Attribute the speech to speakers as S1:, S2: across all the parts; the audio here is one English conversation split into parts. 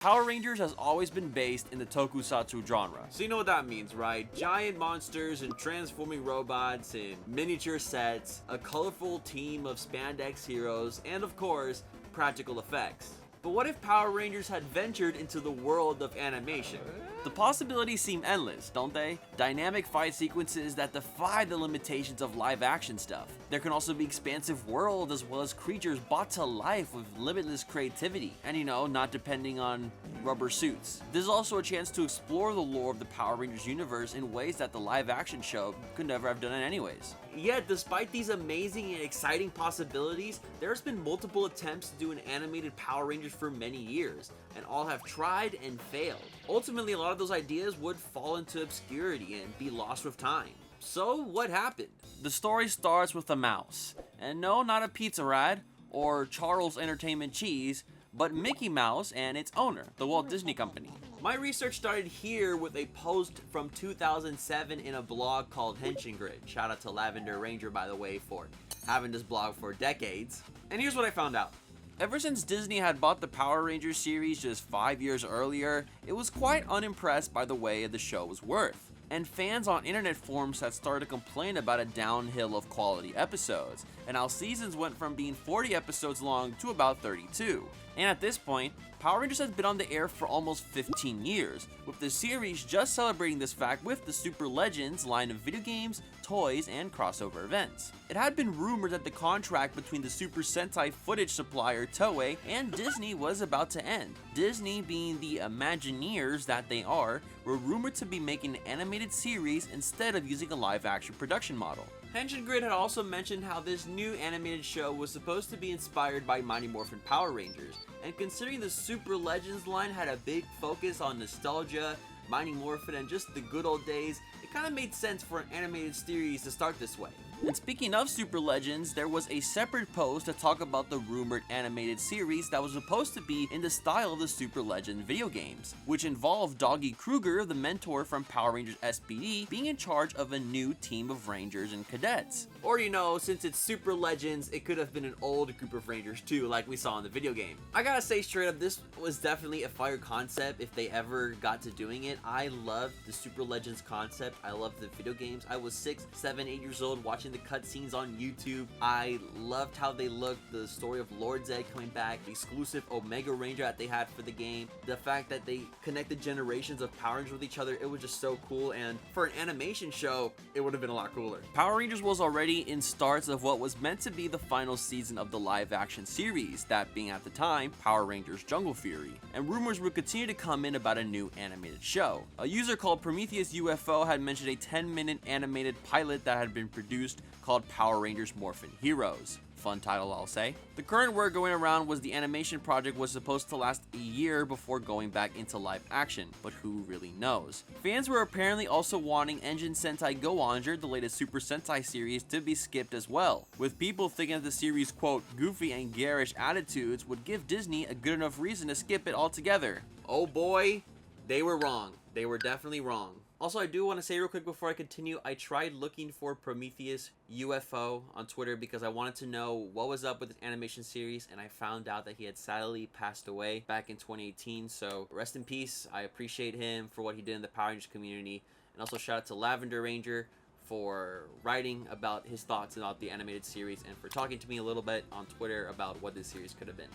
S1: Power Rangers has always been based in the Tokusatsu genre.
S2: So you know what that means, right? Giant monsters and transforming robots and miniature sets, a colorful team of spandex heroes, and of course, practical effects. But what if Power Rangers had ventured into the world of animation?
S1: The possibilities seem endless, don't they? Dynamic fight sequences that defy the limitations of live action stuff. There can also be expansive worlds as well as creatures brought to life with limitless creativity, and not depending on rubber suits. There's also a chance to explore the lore of the Power Rangers universe in ways that the live action show could never have done it anyways.
S2: Yet, despite these amazing and exciting possibilities, there's been multiple attempts to do an animated Power Rangers for many years, and all have tried and failed. Ultimately, a lot of those ideas would fall into obscurity and be lost with time. So, what happened?
S1: The story starts with a mouse, and no, not a pizza rat or Charles Entertainment Cheese, but Mickey Mouse and its owner, the Walt Disney Company.
S2: My research started here with a post from 2007 in a blog called Henshin Grid. Shout out to Lavender Ranger, by the way, for having this blog for decades. And here's what I found out.
S1: Ever since Disney had bought the Power Rangers series just 5 years earlier, it was quite unimpressed by the way the show was worth. And fans on internet forums had started to complain about a downhill of quality episodes, and how seasons went from being 40 episodes long to about 32. And at this point, Power Rangers has been on the air for almost 15 years, with the series just celebrating this fact with the Super Legends line of video games, toys, and crossover events. It had been rumored that the contract between the Super Sentai footage supplier Toei and Disney was about to end. Disney, being the Imagineers that they are, were rumored to be making an animated series instead of using a live-action production model.
S2: Henshin Grid had also mentioned how this new animated show was supposed to be inspired by Mighty Morphin Power Rangers, and considering the Super Legends line had a big focus on nostalgia, Mighty Morphin, and just the good old days, it kind of made sense for an animated series to start this way.
S1: And speaking of Super Legends, there was a separate post to talk about the rumored animated series that was supposed to be in the style of the Super Legends video games, which involved Doggy Kruger, the mentor from Power Rangers SPD, being in charge of a new team of Rangers and Cadets.
S2: Or since it's Super Legends, it could have been an old group of Rangers too, like we saw in the video game. I gotta say straight up, this was definitely a fire concept if they ever got to doing it. I loved the Super Legends concept. I loved the video games. I was 6, 7, 8 years old watching the cutscenes on YouTube. I loved how they looked, the story of Lord Zed coming back, the exclusive Omega Ranger that they had for the game, the fact that they connected generations of Power Rangers with each other. It was just so cool, and for an animation show, it would have been a lot cooler.
S1: Power Rangers was already in starts of what was meant to be the final season of the live action series, that being at the time Power Rangers Jungle Fury, and rumors would continue to come in about a new animated show. A user called Prometheus UFO had mentioned a 10-minute animated pilot that had been produced called Power Rangers Morphin Heroes. Fun title, I'll say. The current word going around was the animation project was supposed to last a year before going back into live action, but who really knows? Fans were apparently also wanting Engine Sentai Go Onger, the latest Super Sentai series, to be skipped as well, with people thinking that the series' quote, goofy and garish attitudes would give Disney a good enough reason to skip it altogether.
S2: Oh boy, they were wrong. They were definitely wrong. Also, I do want to say real quick before I continue, I tried looking for Prometheus UFO on Twitter because I wanted to know what was up with this animation series, and I found out that he had sadly passed away back in 2018, so rest in peace. I appreciate him for what he did in the Power Rangers community, and also shout out to Lavender Ranger for writing about his thoughts about the animated series and for talking to me a little bit on Twitter about what this series could have been.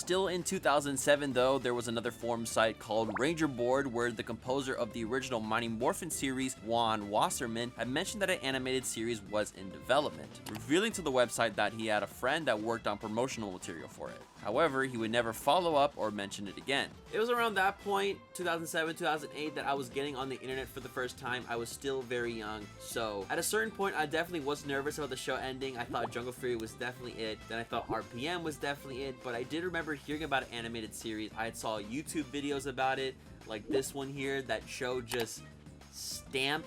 S1: Still in 2007 though, there was another forum site called Ranger Board where the composer of the original Mighty Morphin series, Juan Wasserman, had mentioned that an animated series was in development, revealing to the website that he had a friend that worked on promotional material for it. However, he would never follow up or mention it again.
S2: It was around that point, 2007, 2008, that I was getting on the internet for the first time. I was still very young, so at a certain point, I definitely was nervous about the show ending. I thought Jungle Fury was definitely it. Then I thought RPM was definitely it, but I did remember hearing about an animated series. I had saw YouTube videos about it, like this one here, that showed just stamp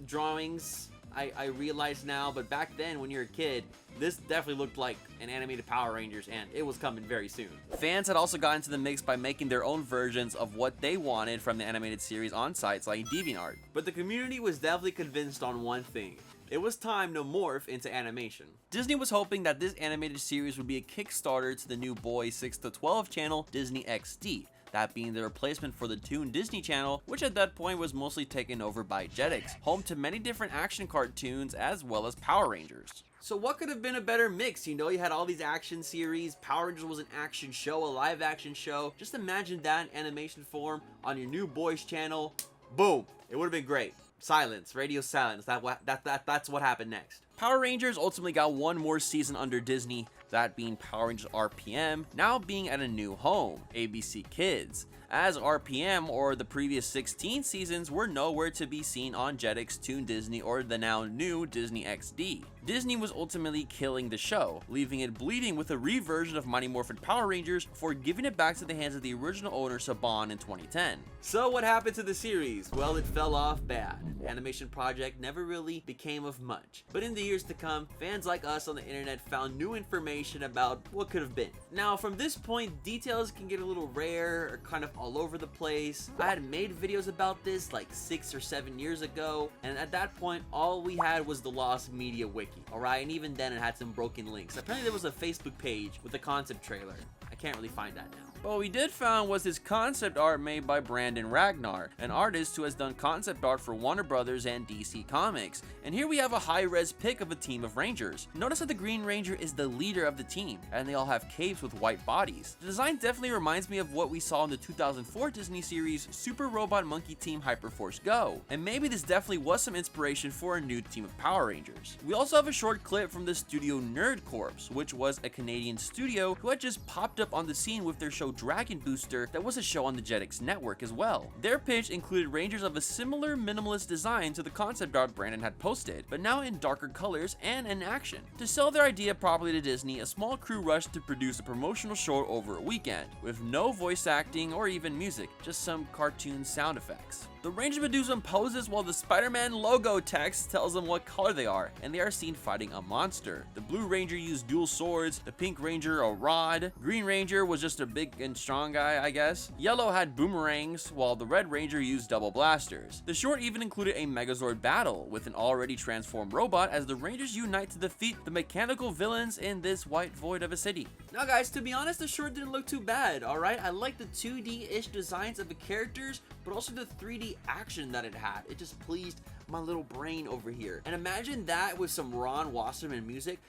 S2: drawings. I realize now, but back then when you're a kid, this definitely looked like an animated Power Rangers, and it was coming very soon.
S1: Fans had also gotten into the mix by making their own versions of what they wanted from the animated series on sites like DeviantArt.
S2: But the community was definitely convinced on one thing. It was time to morph into animation.
S1: Disney was hoping that this animated series would be a Kickstarter to the new Boys 6 to 12 channel, Disney XD, that being the replacement for the Toon Disney Channel, which at that point was mostly taken over by Jetix, home to many different action cartoons as well as Power Rangers.
S2: So what could have been a better mix? You know, you had all these action series, Power Rangers was an action show, a live action show. Just imagine that in animation form on your new boys channel. Boom, it would have been great. Silence, radio silence, that's what happened next.
S1: Power Rangers ultimately got one more season under Disney, that being Power Rangers RPM, now being at a new home, ABC Kids, as RPM, or the previous 16 seasons, were nowhere to be seen on Jetix, Toon Disney, or the now new Disney XD. Disney was ultimately killing the show, leaving it bleeding with a reversion of Mighty Morphin Power Rangers before giving it back to the hands of the original owner Saban in 2010.
S2: So what happened to the series? Well, it fell off bad. The animation project never really became of much. But in the years to come, fans like us on the internet found new information about what could have been. Now, from this point, details can get a little rare or kind of all over the place. I had made videos about this like 6 or 7 years ago, and at that point, all we had was the Lost Media Wiki. Alright, and even then it had some broken links. Apparently there was a Facebook page with a concept trailer. I can't really find that now.
S1: But what we did find was his concept art made by Brandon Ragnar, an artist who has done concept art for Warner Brothers and DC Comics. And here we have a high-res pic of a team of Rangers. Notice that the Green Ranger is the leader of the team, and they all have capes with white bodies. The design definitely reminds me of what we saw in the 2004 Disney series Super Robot Monkey Team Hyperforce Go, and maybe this definitely was some inspiration for a new team of Power Rangers. We also have a short clip from the studio Nerd Corps, which was a Canadian studio who had just popped up on the scene with their show Dragon Booster that was a show on the Jetix network as well. Their pitch included Rangers of a similar minimalist design to the concept art Brandon had posted, but now in darker colors and in action. To sell their idea properly to Disney, a small crew rushed to produce a promotional show over a weekend, with no voice acting or even music, just some cartoon sound effects. The Ranger would do some poses while the Spider-Man logo text tells them what color they are, and they are seen fighting a monster. The Blue Ranger used dual swords, the Pink Ranger a rod, Green Ranger was just a big and strong guy, I guess. Yellow had boomerangs, while the Red Ranger used double blasters. The short even included a Megazord battle with an already transformed robot as the Rangers unite to defeat the mechanical villains in this white void of a city.
S2: Now guys, to be honest, the short didn't look too bad, alright? I like the 2D-ish designs of the characters, but also the 3D action that it had. It just pleased my little brain over here. And imagine that with some Ron Wasserman music.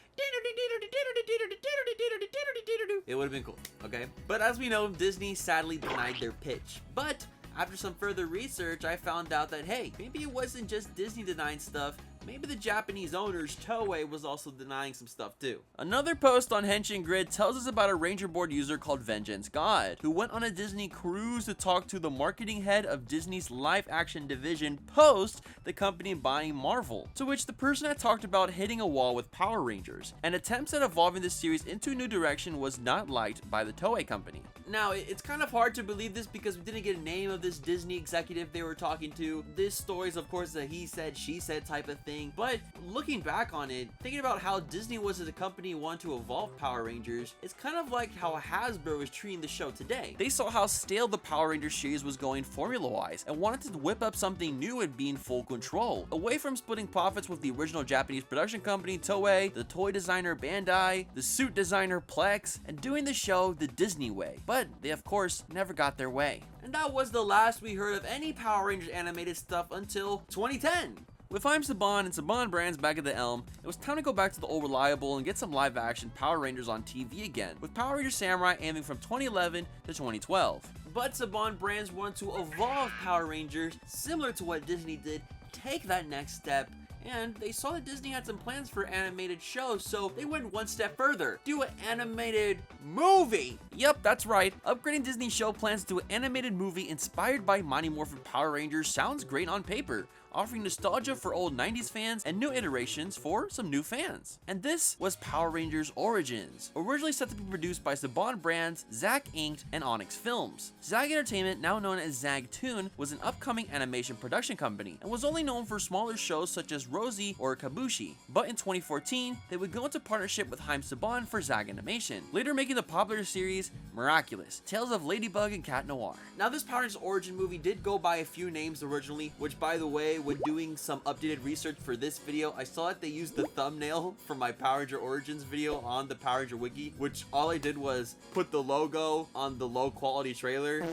S2: It would have been cool, okay? But as we know, Disney sadly denied their pitch. But after some further research, I found out that, hey, maybe it wasn't just Disney denying stuff. Maybe the Japanese owners, Toei, was also denying some stuff too.
S1: Another post on Henshin Grid tells us about a Ranger board user called Vengeance God, who went on a Disney cruise to talk to the marketing head of Disney's live action division post the company buying Marvel, to which the person had talked about hitting a wall with Power Rangers, and attempts at evolving the series into a new direction was not liked by the Toei company.
S2: Now, it's kind of hard to believe this because we didn't get a name of this Disney executive they were talking to. This story is, of course, a he said, she said type of thing. But looking back on it, thinking about how Disney was as a company wanting to evolve Power Rangers, it's kind of like how Hasbro is treating the show today.
S1: They saw how stale the Power Rangers series was going formula-wise and wanted to whip up something new and be in full control. Away from splitting profits with the original Japanese production company Toei, the toy designer Bandai, the suit designer Plex, and doing the show the Disney way. But they, of course, never got their way.
S2: And that was the last we heard of any Power Rangers animated stuff until 2010.
S1: With I'm Saban and Saban Brands back at the helm, it was time to go back to the old reliable and get some live action Power Rangers on TV again, with Power Rangers Samurai aiming from 2011 to 2012.
S2: But Saban Brands wanted to evolve Power Rangers, similar to what Disney did, take that next step, and they saw that Disney had some plans for animated shows, so they went one step further. Do an animated movie!
S1: Yep, that's right. Upgrading Disney show plans to an animated movie inspired by Mighty Morphin Power Rangers sounds great on paper, offering nostalgia for old 90s fans and new iterations for some new fans. And this was Power Rangers Origins, originally set to be produced by Saban Brands, Zack Inc., and Onyx Films. Zag Entertainment, now known as Zag Toon, was an upcoming animation production company and was only known for smaller shows such as Rosie or Kabushi. But in 2014, they would go into partnership with Haim Saban for Zag Animation, later making the popular series Miraculous, Tales of Ladybug and Cat Noir.
S2: Now this Power Rangers Origin movie did go by a few names originally, which by the way, when doing some updated research for this video, I saw that they used the thumbnail from my Power Ranger Origins video on the Power Ranger Wiki, which all I did was put the logo on the low quality trailer.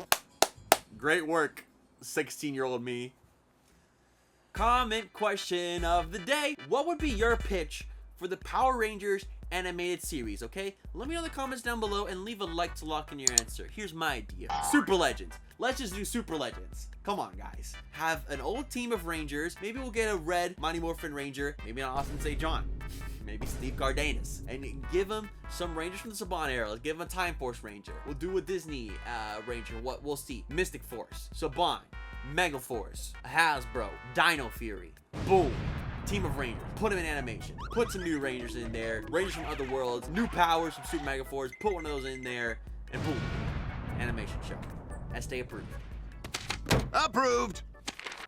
S2: Great work, 16-year-old me. Comment question of the day. What would be your pitch for the Power Rangers animated series, okay? Let me know in the comments down below and leave a like to lock in your answer. Here's my idea. Super Legends. Let's just do Super Legends. Come on, guys. Have an old team of Rangers. Maybe we'll get a red Mighty Morphin Ranger. Maybe not Austin St. John. Maybe Steve Cardenas. And give them some Rangers from the Saban era. Let's give them a Time Force Ranger. We'll do a Disney Ranger. What we'll see. Mystic Force. Saban. Mega Force. Hasbro. Dino Fury. Boom. Team of Rangers. Put them in animation. Put some new Rangers in there. Rangers from other worlds. New powers from Super Mega Force. Put one of those in there. And boom. Animation show. Este approved.
S3: Approved!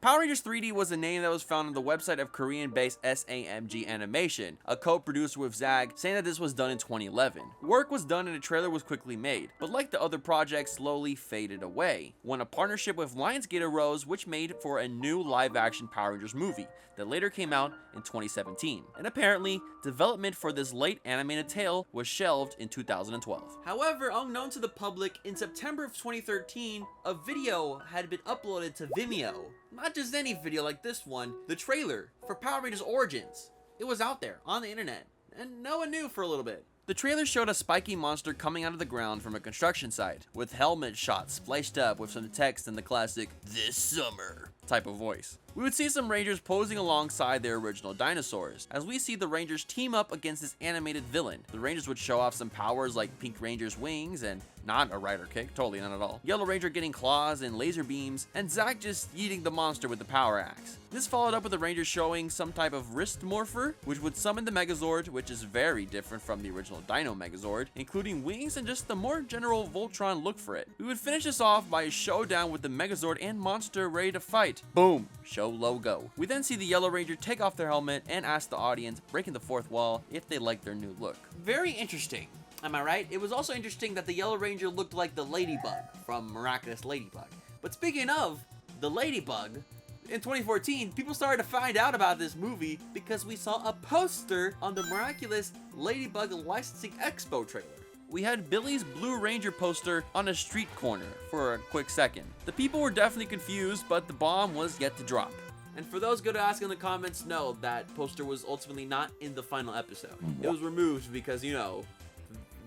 S1: Power Rangers 3D was a name that was found on the website of Korean-based SAMG Animation, a co-producer with ZAG, saying that this was done in 2011. Work was done and a trailer was quickly made, but like the other projects, slowly faded away, when a partnership with Lionsgate arose, which made for a new live-action Power Rangers movie that later came out in 2017. And apparently, development for this late animated tale was shelved in 2012.
S2: However, unknown to the public, in September of 2013, a video had been uploaded to Vimeo. Not just any video like this one, the trailer for Power Rangers Origins. It was out there on the internet, and no one knew for a little bit.
S1: The trailer showed a spiky monster coming out of the ground from a construction site, with helmet shots spliced up with some text in the classic "this summer" type of voice. We would see some Rangers posing alongside their original dinosaurs, as we see the Rangers team up against this animated villain. The Rangers would show off some powers like Pink Ranger's wings and not a rider kick, totally not at all. Yellow Ranger getting claws and laser beams, and Zack just yeeting the monster with the power axe. This followed up with the Rangers showing some type of wrist morpher, which would summon the Megazord, which is very different from the original Dino Megazord, including wings and just the more general Voltron look for it. We would finish this off by a showdown with the Megazord and monster ready to fight. Boom! Show logo. We then see the Yellow Ranger take off their helmet and ask the audience, breaking the fourth wall, if they like their new look.
S2: Very interesting. Am I right? It was also interesting that the Yellow Ranger looked like the Ladybug from Miraculous Ladybug. But speaking of the Ladybug, in 2014, people started to find out about this movie because we saw a poster on the Miraculous Ladybug Licensing Expo trailer.
S1: We had Billy's Blue Ranger poster on a street corner for a quick second. The people were definitely confused, but the bomb was yet to drop.
S2: And for those good to ask in the comments, no, that poster was ultimately not in the final episode. It was removed because, you know,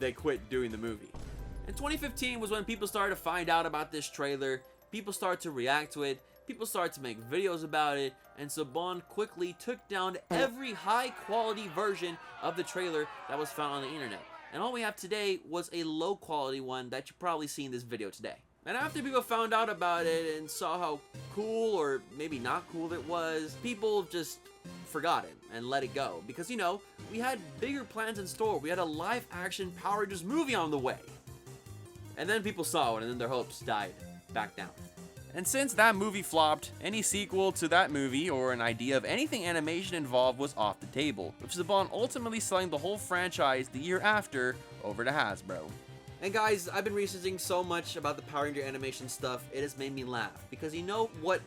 S2: they quit doing the movie. In 2015 was when people started to find out about this trailer, people started to react to it, people started to make videos about it, and Saban quickly took down every high quality version of the trailer that was found on the internet. And all we have today was a low quality one that you probably see in this video today. And after people found out about it and saw how cool or maybe not cool it was, people just forgot it and let it go. Because, you know, we had bigger plans in store. We had a live action Power Rangers movie on the way. And then people saw it and then their hopes died back down.
S1: And since that movie flopped, any sequel to that movie or an idea of anything animation involved was off the table, with Saban ultimately selling the whole franchise the year after over to Hasbro.
S2: And guys, I've been researching so much about the Power Ranger animation stuff, it has made me laugh. Because you know what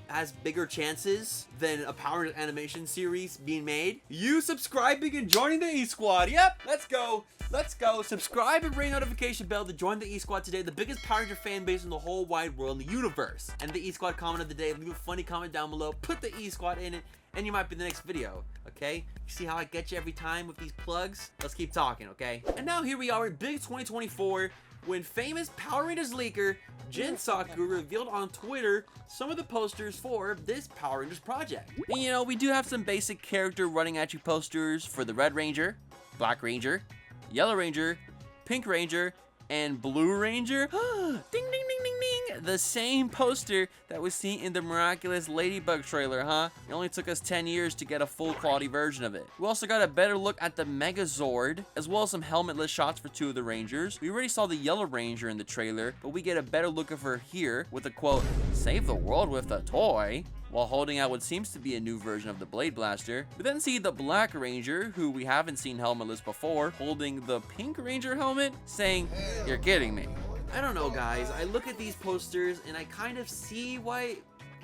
S2: has bigger chances than a Power Ranger animation series being made? You subscribing and joining the E-Squad. Yep, let's go. Let's go. Subscribe and ring notification bell to join the E-Squad today, the biggest Power Ranger fan base in the whole wide world, in the universe. And the E-Squad comment of the day, leave a funny comment down below, put the E-Squad in it, and you might be in the next video, okay? You see how I get you every time with these plugs? Let's keep talking, okay? And now here we are in big 2024, when famous Power Rangers leaker Jin Saku revealed on Twitter some of the posters for this Power Rangers project.
S1: And you know, we do have some basic character running at you posters for the Red Ranger, Black Ranger, Yellow Ranger, Pink Ranger, and Blue Ranger. Ding, ding, ding, ding, ding. The same poster that was seen in the Miraculous Ladybug trailer, huh? It only took us 10 years to get a full quality version of it. We also got a better look at the Megazord, as well as some helmetless shots for 2 of the Rangers. We already saw the Yellow Ranger in the trailer, but we get a better look of her here with a quote, "Save the world with a toy," while holding out what seems to be a new version of the Blade Blaster. We then see the Black Ranger, who we haven't seen helmetless before, holding the Pink Ranger helmet, saying, "You're kidding me."
S2: I don't know, guys. I look at these posters and I kind of see why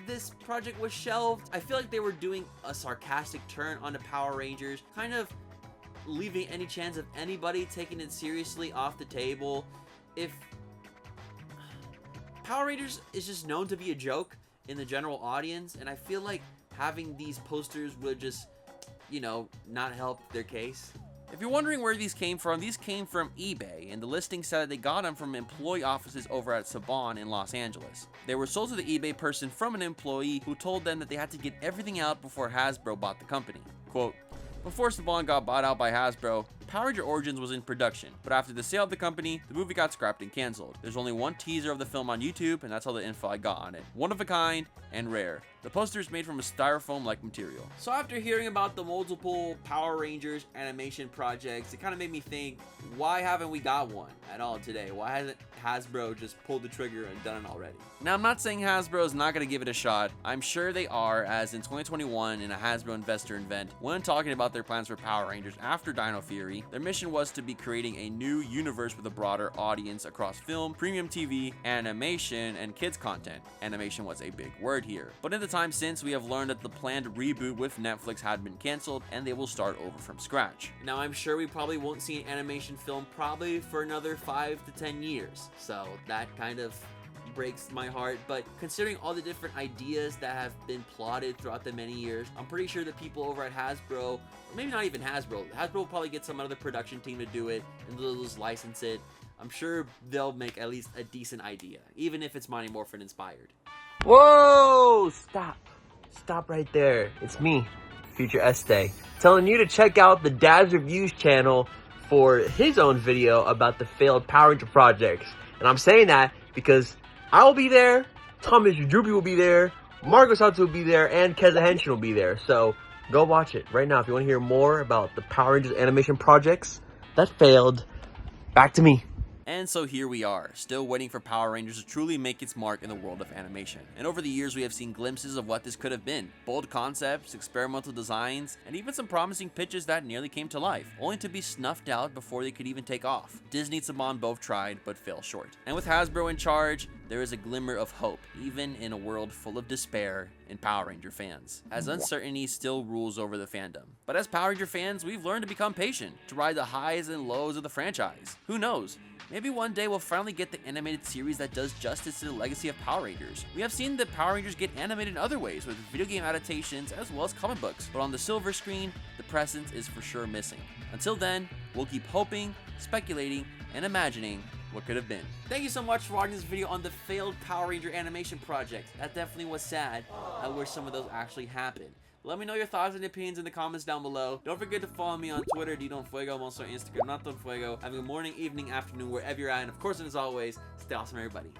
S2: this project was shelved. I feel like they were doing a sarcastic turn on the Power Rangers, kind of leaving any chance of anybody taking it seriously off the table. If Power Rangers is just known to be a joke in the general audience, and I feel like having these posters would just, you know, not help their case.
S1: If you're wondering where these came from eBay, and the listing said that they got them from employee offices over at Saban in Los Angeles. They were sold to the eBay person from an employee who told them that they had to get everything out before Hasbro bought the company. Quote, before Saban got bought out by Hasbro, Power Ranger Origins was in production, but after the sale of the company, the movie got scrapped and canceled. There's only one teaser of the film on YouTube, and that's all the info I got on it. One of a kind and rare. The poster is made from a styrofoam-like material.
S2: So after hearing about the multiple Power Rangers animation projects, it kind of made me think, why haven't we got one at all today? Why hasn't Hasbro just pulled the trigger and done it already?
S1: Now, I'm not saying Hasbro is not going to give it a shot. I'm sure they are, as in 2021 in a Hasbro investor event, when talking about their plans for Power Rangers after Dino Fury, their mission was to be creating a new universe with a broader audience across film, premium TV, animation, and kids content. Animation was a big word here. But in the time since, we have learned that the planned reboot with Netflix had been canceled, and they will start over from scratch.
S2: Now, I'm sure we probably won't see an animation film probably for another 5 to 10 years. So that kind of breaks my heart, but considering all the different ideas that have been plotted throughout the many years, I'm pretty sure the people over at Hasbro, or maybe not even Hasbro will probably get some other production team to do it, and they'll just license it. I'm sure they'll make at least a decent idea, even if it's Mighty Morphin inspired.
S4: Whoa! Stop right there. It's me, Future Este, telling you to check out the Dad's Reviews channel for his own video about the failed Power Ranger projects. And I'm saying that because I will be there, Thomas Droopy will be there, Marcos Hudson will be there, and Keza Henshin will be there. So go watch it right now if you want to hear more about the Power Rangers animation projects that failed. Back to me.
S1: And so here we are, still waiting for Power Rangers to truly make its mark in the world of animation. And over the years, we have seen glimpses of what this could have been. Bold concepts, experimental designs, and even some promising pitches that nearly came to life, only to be snuffed out before they could even take off. Disney and Saban both tried, but fell short. And with Hasbro in charge, there is a glimmer of hope, even in a world full of despair in Power Ranger fans, as uncertainty still rules over the fandom. But as Power Ranger fans, we've learned to become patient, to ride the highs and lows of the franchise. Who knows? Maybe one day we'll finally get the animated series that does justice to the legacy of Power Rangers. We have seen the Power Rangers get animated in other ways, with video game adaptations as well as comic books, but on the silver screen, the presence is for sure missing. Until then, we'll keep hoping, speculating, and imagining what could have been.
S2: Thank you so much for watching this video on the failed Power Ranger animation project. That definitely was sad. I wish some of those actually happened. Let me know your thoughts and opinions in the comments down below. Don't forget to follow me on Twitter, ddonfuego. I'm also on Instagram, not Don Fuego. Having a morning, evening, afternoon, wherever you're at. And of course, and as always, stay awesome, everybody.